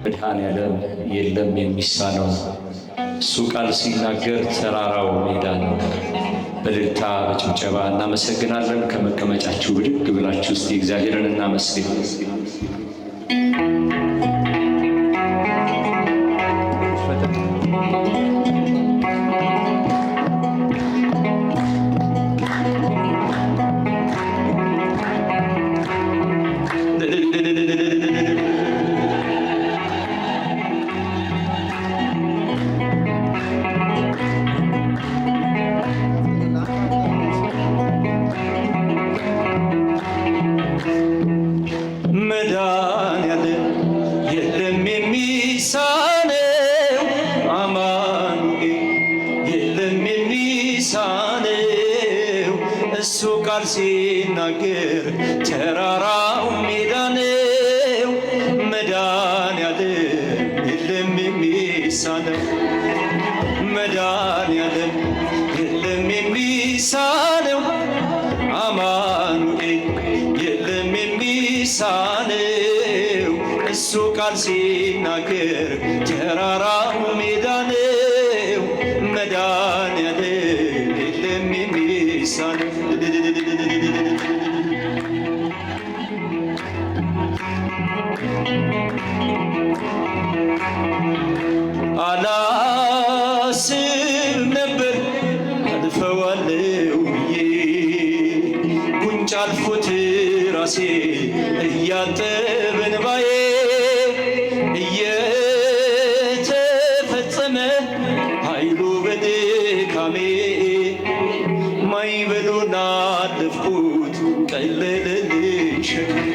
መድኃኔዓለም የለም የሚሳነው፣ እሱ ቃል ሲናገር ተራራው ሜዳ ነው። በእልልታ በጭብጨባ እናመሰግናለን። ከመቀመጫችሁ ብድግ ብላችሁ እስቲ እግዚአብሔርን እናመስግን። መድኃኔዓለም የለም የሚሳነው፣ አማኑኤል የለም የሚሳነው። እሱ ቃል ሲናገር ተራራው ሜዳ ነው። መድኃኔዓለም የለም የሚሳነው፣ መድኃኔዓለም የለም የሚሳነው፣ አማኑኤል የለም የሚሳነው። እሱ ቃል ሲናገር ተራራው ሜዳ ነው። መድኃኔዓለም የለም የሚሳነው። አላስብ ነበር አልፈዋለሁ ብዬ ጉንጭ አልፎት ራሴ እያጠበ እንባዬ እየተፈጸመ ኃይሉ በድካሜ ማዕበሉን አለፍኩት ቀለለልኝ ሸክሜ።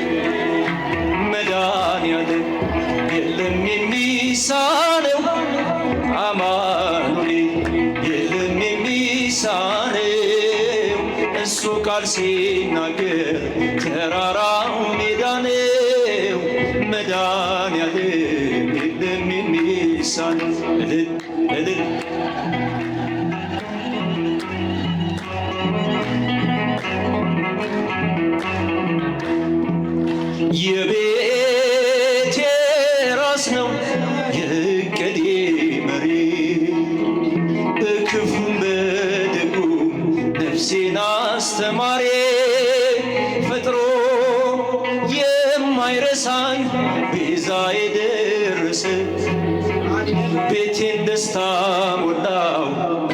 መድኃኔዓለም የለም የሚሳነው፣ አማኑኤል የለም የሚሳነው። እሱ ቃል ሲናገር ተራራው ሜዳ ነው። መድኃኔዓለም የለም የሚሳነው። እልል እልል የቤቴ ራስ ነው የዕቅዴ መሪ፣ በክፉም በደጉም ነፍሴን አስተማሪ፣ ፈጥሮ የማይረሳኝ ቤዛ የደረሰ ቤቴን ደስታ ሞላው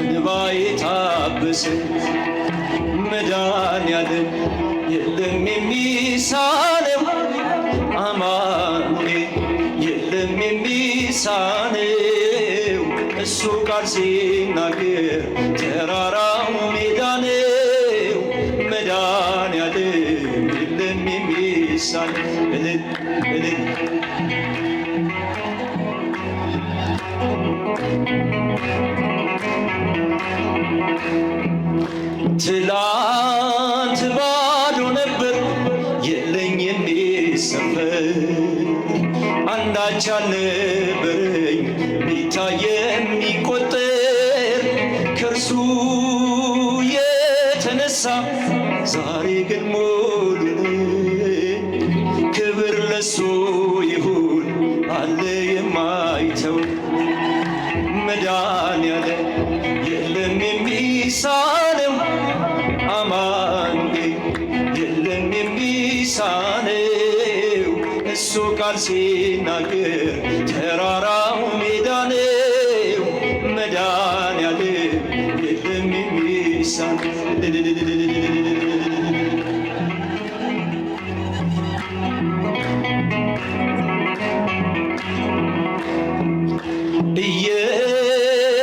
እንባዬ ታበሰ። መድኃኔዓለም የለም የሚሳነው፣ አማኑኤል የለም የሚሳነው። እሱ ቃል ሲናገር ተራራው ሜዳ ነው። መድኃኔዓለም የለም የሚሳነው። እልል እልል ትላንት ባዶ ነበር የለኝ የሚሰፈር፣ አንዳች አልነበረኝ ሚታይ የሚቆጠር። ከእርሱ የተነሳ ዛሬ ግን ሙሉ ነኝ። ክብር ለሱ ይሁን አለ የማይተው። መድኃኔዓለም የለም የሚሳነው፣ አማኑኤል የለም የሚሳነው። እሱ ቃል ሲናገር ተራራው ሜዳ ነው። መድኃኔዓለም የለም የሚሳነው።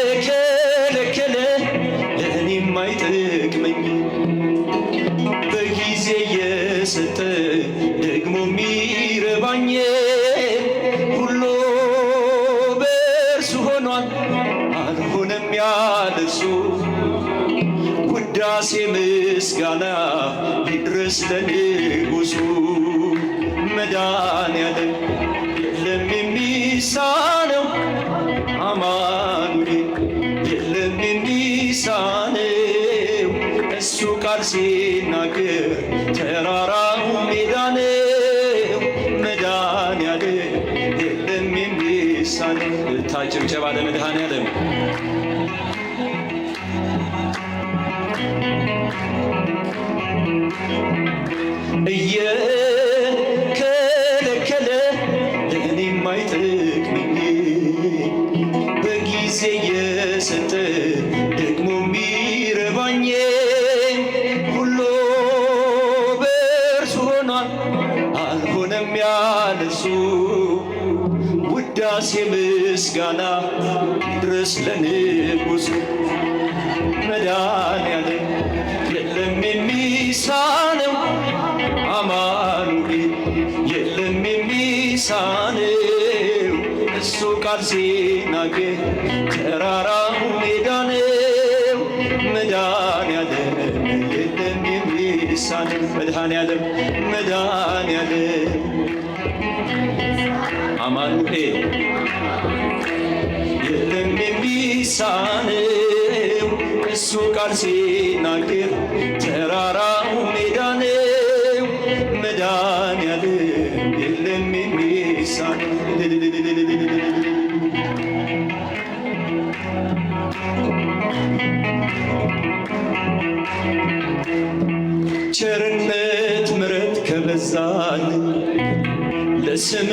እየከለከለ ለእኔም አይጠቅመኝ፣ በጊዜ እየሰጠ ደግሞ የሚረባኝ። ሁሉ በእርሱ ሆኗል አልሆነም ያለ እርሱ። ውዳሴ ምስጋና ይድረስ ለንጉሡ። መድኃኔዓለም የለም የሚሳነው፣ አማኑኤል የለም የሚሳነው። እሱ ቃል ሲናገር ተራራው ሜዳ ነው። መድኃኔዓለም የለም የሚሳነው። ጭብጨባ ለመድኃኔዓለም። እየከለከለ ለእኔ የማይጠቅመኝ በጊዜ የሰጠ ደግሞ የሚረባኝ ሁሉ በእርሱ ሆኗል አልሆነም ያለሱ። ውዳሴ ምስጋና ድረስ ለንጉሡ መድኃኔዓለም የለም የሚሳነው አማኑኤል የለም የሚሳነው። እሱ ቃል ሲናገር ተራራው ሜዳ ነው። መድኃኔዓለም የለም የሚሳነው መድኃኔዓለም መድኃኔዓለም አማኑኤል የለም የሚሳነው። እሱ ቃል ሲናገር ተራራው ሜዳ ነው። መድኃኔዓለም የለም የሚሳነው። ቸርነት ምሕረት ከበዛልኝ ለስም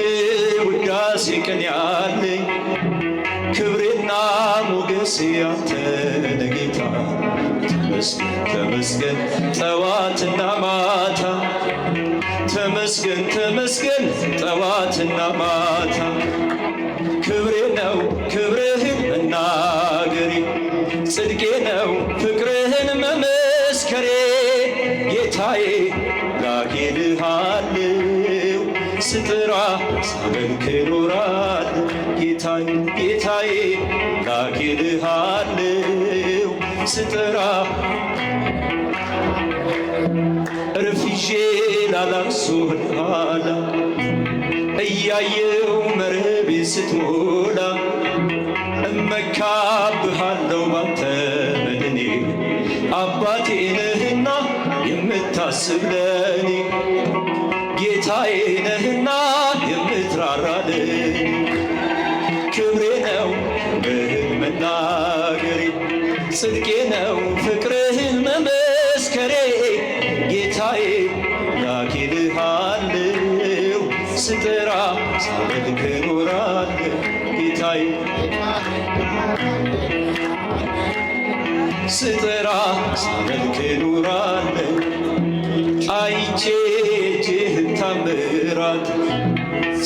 ውዳሴ ቀን ያለኝ ክብሬና ሞገሴ አንተ ነህ ጌታ። ተመስገን ተመስገን ጠዋትና ማታ ተመስገን ተመስገን ጠዋትና ማታ። ክብሬ ነው ክብርህን መናገሬ ጽድቄ ነው ፍቅርህን መመስከሬ። ጌታዬ ላጌልሃለሁ ስጥራ ሳመልክ እኖራለሁ። ጌታዬ ጌታዬ ላጌልሃለሁ ስጥራ እርፍዤ ላላቅሶህ ኋላ እያየው መረቤ ስትሞላ እመካብሃለሁ ባንተ መድኔ። አባቴ ነህና የምታስብ ለኔ ጌታዬ ነህና የምትራራልኝ። ክብሬ ነው ክብርህን መናገሬ ጽድቄ ነው ፍቅርህን መመስከሬ። ጌታዬ ላጌልሃለሁ ስጥራ ሳመልክ እኖራለሁ። ጌታዬ ስጥራ ሳመልክ እኖራለሁ። አይቼ እጅህን ታምራት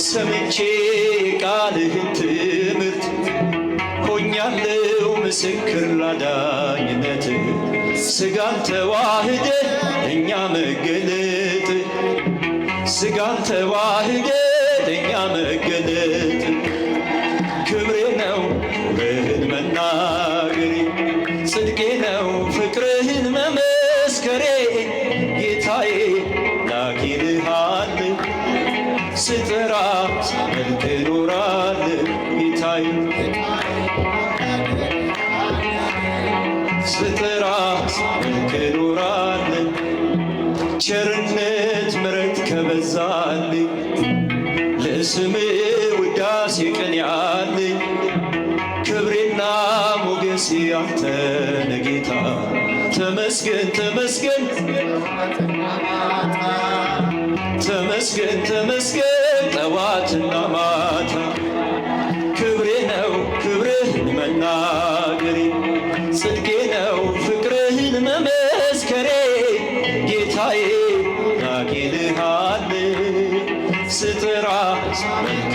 ሰምቼ ቃልህን ትምህርት ሆኛለሁ ምስክር ላዳኝነት። ሥጋን ተዋህደ እኛ መገለጥ ሥጋን ተዋህደ እኛ መገለጥ። ክብሬ ነው ክብርህን መናገሬ ጽድቄ ነው ፍቅርህን መመስከሬ። ጌታዬ ላጌልሃለሁ ስጥራ ሳመልክ እኖራለሁ። ጌታዬ ስጥራ ሳመልክ እኖራለሁ። ቸርነት ምሕረት ከበዛልኝ ለስምህ ውዳሴ ቀን ያለኝ ክብሬና ሞገሴ አንተ ነህ ጌታ። ተመስገን ተመስገን ተመስገን ተመስገን ጠዋትና ማታ። ክብሬ ነው ክብርህን መናገሬ ጽድቄ ነው ፍቅርህን መመስከሬ። ጌታዬ ላጌልሃለሁ ስጥራ ሳመልክ